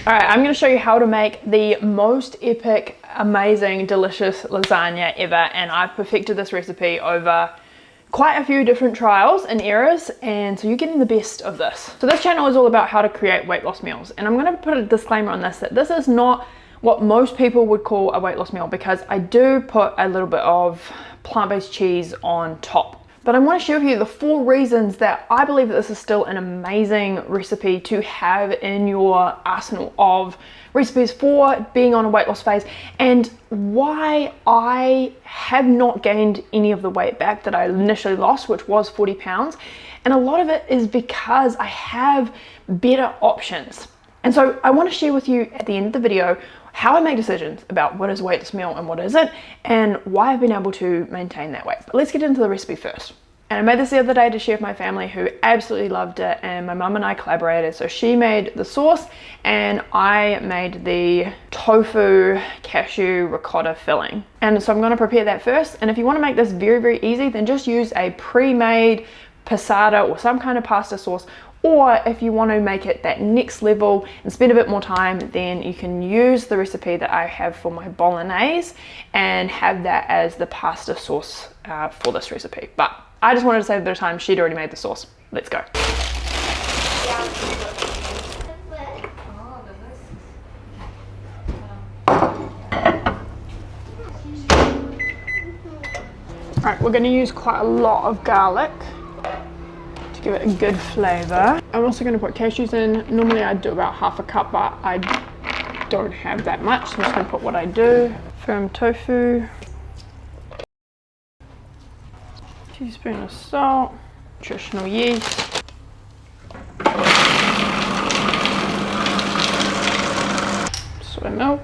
All right, I'm gonna show you how to make the most epic, amazing, delicious lasagna ever, and I've perfected this recipe over quite a few different trials and errors, and so you're getting the best of this. So this channel is all about how to create weight loss meals, and I'm gonna put a disclaimer on this, that this is not what most people would call a weight loss meal, because I do put a little bit of plant-based cheese on top. But I want to share with you the 4 reasons that I believe that this is still an amazing recipe to have in your arsenal of recipes for being on a weight loss phase, and why I have not gained any of the weight back that I initially lost, which was 40 pounds. And a lot of it is because I have better options. And so I want to share with you at the end of the video how I make decisions about what is a weight loss meal and what isn't, and why I've been able to maintain that weight. But let's get into the recipe first. And I made this the other day to share with my family, who absolutely loved it, and my mum and I collaborated. So she made the sauce and I made the tofu cashew ricotta filling. And so I'm going to prepare that first. And if you want to make this very, very easy, then just use a pre-made passata or some kind of pasta sauce. Or if you want to make it that next level and spend a bit more time, then you can use the recipe that I have for my bolognese and have that as the pasta sauce for this recipe. But I just wanted to save a bit of time. She'd already made the sauce. Let's go. Alright, we're going to use quite a lot of garlic to give it a good flavour. I'm also going to put cashews in. Normally I'd do about half a cup, but I don't have that much, so I'm just going to put what I do. Firm tofu. Teaspoon of salt, nutritional yeast, soy milk,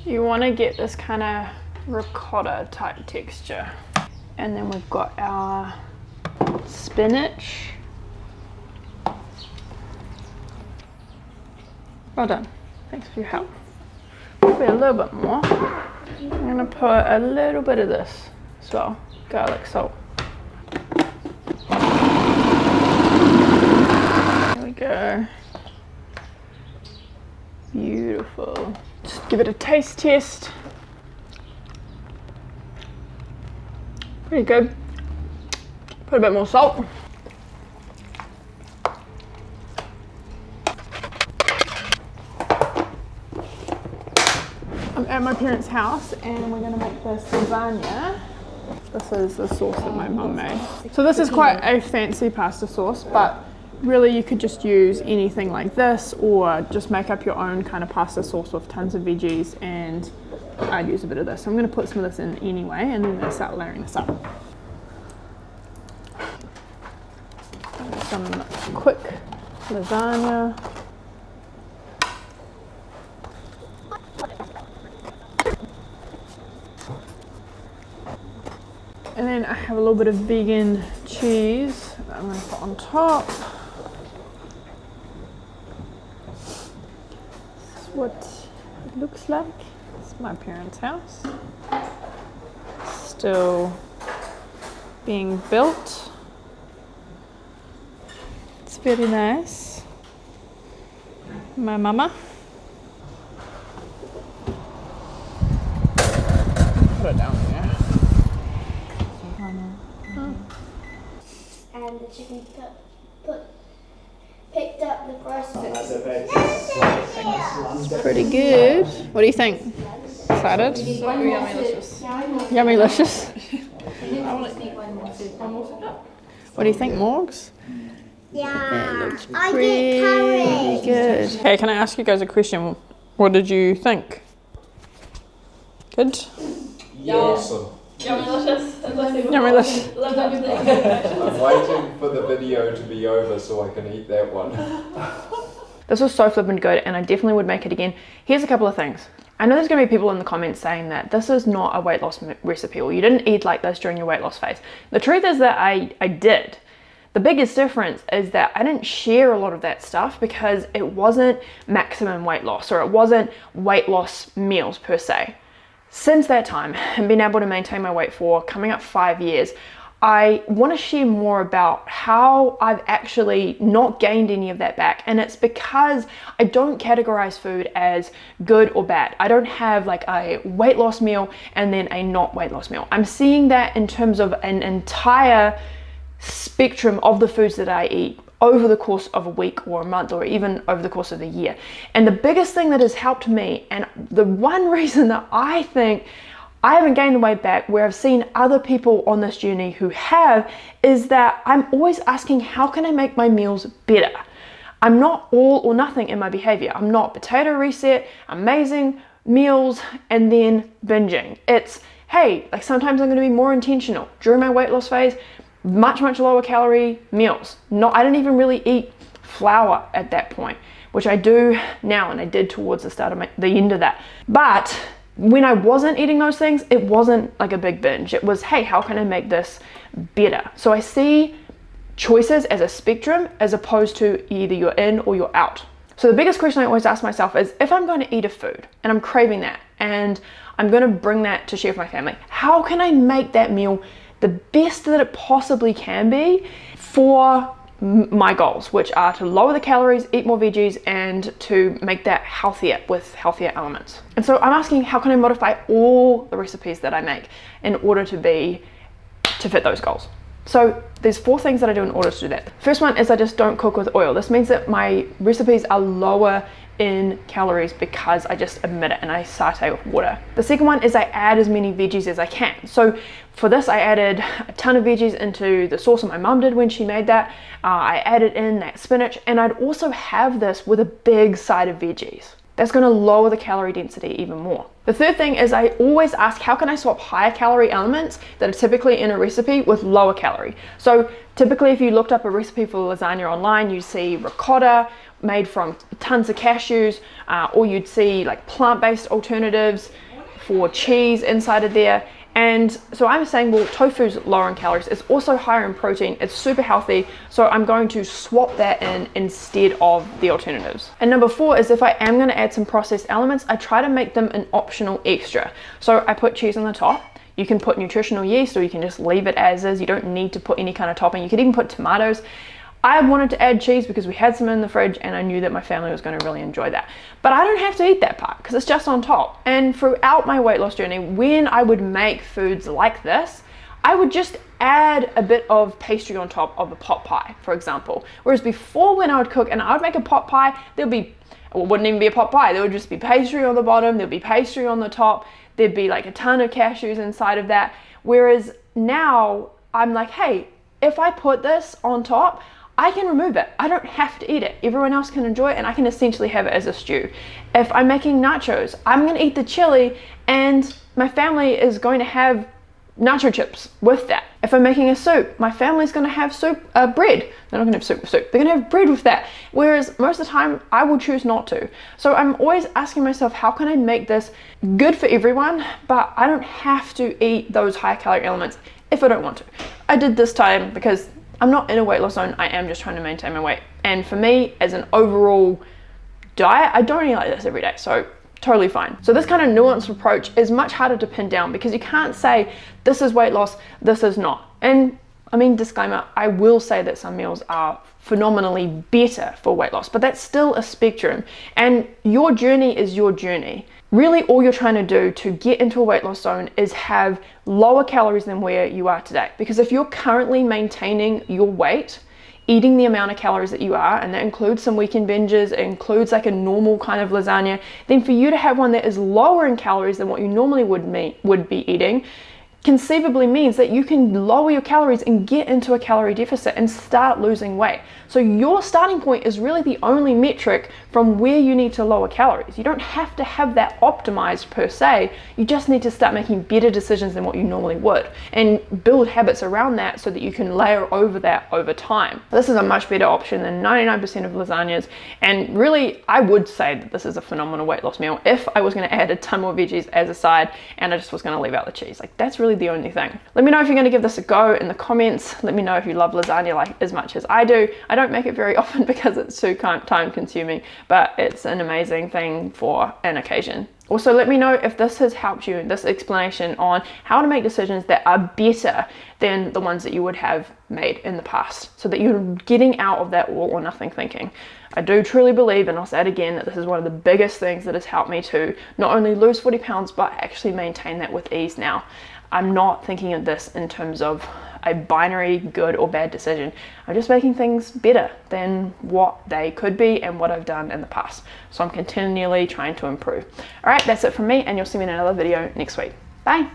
you want to get this kind of ricotta type texture. And then we've got our spinach. Well done, thanks for your help. Probably a little bit more. I'm going to put a little bit of this as well, garlic salt. There we go. Beautiful. Just give it a taste test. Pretty good. Put a bit more salt. I'm at my parents' house and we're going to make this lasagna. This is the sauce that my mum made. So this is quite a fancy pasta sauce, but really you could just use anything like this, or just make up your own kind of pasta sauce with tons of veggies, and I'd use a bit of this. So I'm going to put some of this in anyway, and then I'm going to start layering this up. Some quick lasagna. And then I have a little bit of vegan cheese that I'm going to put on top. This is what it looks like. It's my parents' house. Still being built. It's very nice. My mama. Put it down there. And the chicken picked up the first one. It's pretty good. What do you think? Excited? So yummy-licious. Yummy-licious. What do you think, Morgs? Yeah. It looks I pretty get good. Hey, can I ask you guys a question? What did you think? Good? Yeah. Awesome. Yummy-licious. I'm waiting for the video to be over so I can eat that one. This was so flippin' good, and I definitely would make it again. Here's a couple of things. I know there's going to be people in the comments saying that this is not a weight loss recipe, or you didn't eat like this during your weight loss phase. The truth is that I did. The biggest difference is that I didn't share a lot of that stuff because it wasn't maximum weight loss, or it wasn't weight loss meals per se. Since that time, and been able to maintain my weight for coming up 5 years, I want to share more about how I've actually not gained any of that back, and it's because I don't categorize food as good or bad. I don't have like a weight loss meal and then a not weight loss meal. I'm seeing that in terms of an entire spectrum of the foods that I eat over the course of a week or a month or even over the course of a year. And the biggest thing that has helped me, and the one reason that I think I haven't gained the weight back where I've seen other people on this journey who have, is that I'm always asking, how can I make my meals better? I'm not all or nothing in my behavior. I'm not potato reset, amazing meals, and then binging. It's, hey, like sometimes I'm going to be more intentional. During my weight loss phase, much lower calorie meals. I didn't even really eat flour at that point, which I do now, and I did towards the start of the end of that. But when I wasn't eating those things, it wasn't like a big binge. It was, hey, how can I make this better? So I see choices as a spectrum as opposed to either you're in or you're out. So the biggest question I always ask myself is, if I'm going to eat a food and I'm craving that and I'm going to bring that to share with my family, how can I make that meal the best that it possibly can be for my goals, which are to lower the calories, eat more veggies, and to make that healthier with healthier elements. And so I'm asking, how can I modify all the recipes that I make in order to fit those goals? So there's 4 things that I do in order to do that. First one is I just don't cook with oil. This means that my recipes are lower in calories because I just omit it and I saute with water. The second one is I add as many veggies as I can. So for this, I added a ton of veggies into the sauce that my mum did when she made that. I added in that spinach, and I'd also have this with a big side of veggies. That's going to lower the calorie density even more. The third thing is I always ask, how can I swap higher calorie elements that are typically in a recipe with lower calorie? So typically if you looked up a recipe for lasagna online, you see ricotta made from tons of cashews, or you'd see like plant-based alternatives for cheese inside of there. And so I'm saying, well, tofu's lower in calories, it's also higher in protein, it's super healthy, so I'm going to swap that in instead of the alternatives. And number 4 is, if I am going to add some processed elements, I try to make them an optional extra. So I put cheese on the top. You can put nutritional yeast, or you can just leave it as is. You don't need to put any kind of topping. You could even put tomatoes. I wanted to add cheese because we had some in the fridge and I knew that my family was going to really enjoy that. But I don't have to eat that part because it's just on top. And throughout my weight loss journey, when I would make foods like this, I would just add a bit of pastry on top of a pot pie, for example. Whereas before, when I would cook and I would make a pot pie, it wouldn't even be a pot pie. There would just be pastry on the bottom, there'd be pastry on the top, there'd be like a ton of cashews inside of that. Whereas now I'm like, hey, if I put this on top, I can remove it. I don't have to eat it. Everyone else can enjoy it, and I can essentially have it as a stew. If I'm making nachos, I'm gonna eat the chili and my family is going to have nacho chips with that. If I'm making a soup, my family's gonna have bread. They're not gonna have soup with soup. They're gonna have bread with that. Whereas most of the time, I will choose not to. So I'm always asking myself, how can I make this good for everyone, but I don't have to eat those high calorie elements if I don't want to. I did this time because I'm not in a weight loss zone, I am just trying to maintain my weight. And for me, as an overall diet, I don't eat like this every day, so totally fine. So this kind of nuanced approach is much harder to pin down because you can't say, this is weight loss, this is not. And I mean, disclaimer, I will say that some meals are phenomenally better for weight loss, but that's still a spectrum. And your journey is your journey. Really, all you're trying to do to get into a weight loss zone is have lower calories than where you are today. Because if you're currently maintaining your weight, eating the amount of calories that you are, and that includes some weekend binges, it includes like a normal kind of lasagna, then for you to have one that is lower in calories than what you normally would be eating, conceivably means that you can lower your calories and get into a calorie deficit and start losing weight. So your starting point is really the only metric from where you need to lower calories. You don't have to have that optimized per se. You just need to start making better decisions than what you normally would and build habits around that so that you can layer over that over time. This is a much better option than 99% of lasagnas, and really I would say that this is a phenomenal weight loss meal if I was going to add a ton more veggies as a side and I just was going to leave out the cheese. Like, that's really the only thing. Let me know if you're going to give this a go in the comments. Let me know if you love lasagna like as much as I do. I don't make it very often because it's too time consuming, but it's an amazing thing for an occasion. Also, let me know if this has helped you, this explanation on how to make decisions that are better than the ones that you would have made in the past, so that you're getting out of that all or nothing thinking. I do truly believe, and I'll say it again, that this is one of the biggest things that has helped me to not only lose 40 pounds, but actually maintain that with ease now. I'm not thinking of this in terms of a binary good or bad decision. I'm just making things better than what they could be and what I've done in the past. So I'm continually trying to improve. All right, that's it from me, and you'll see me in another video next week. Bye.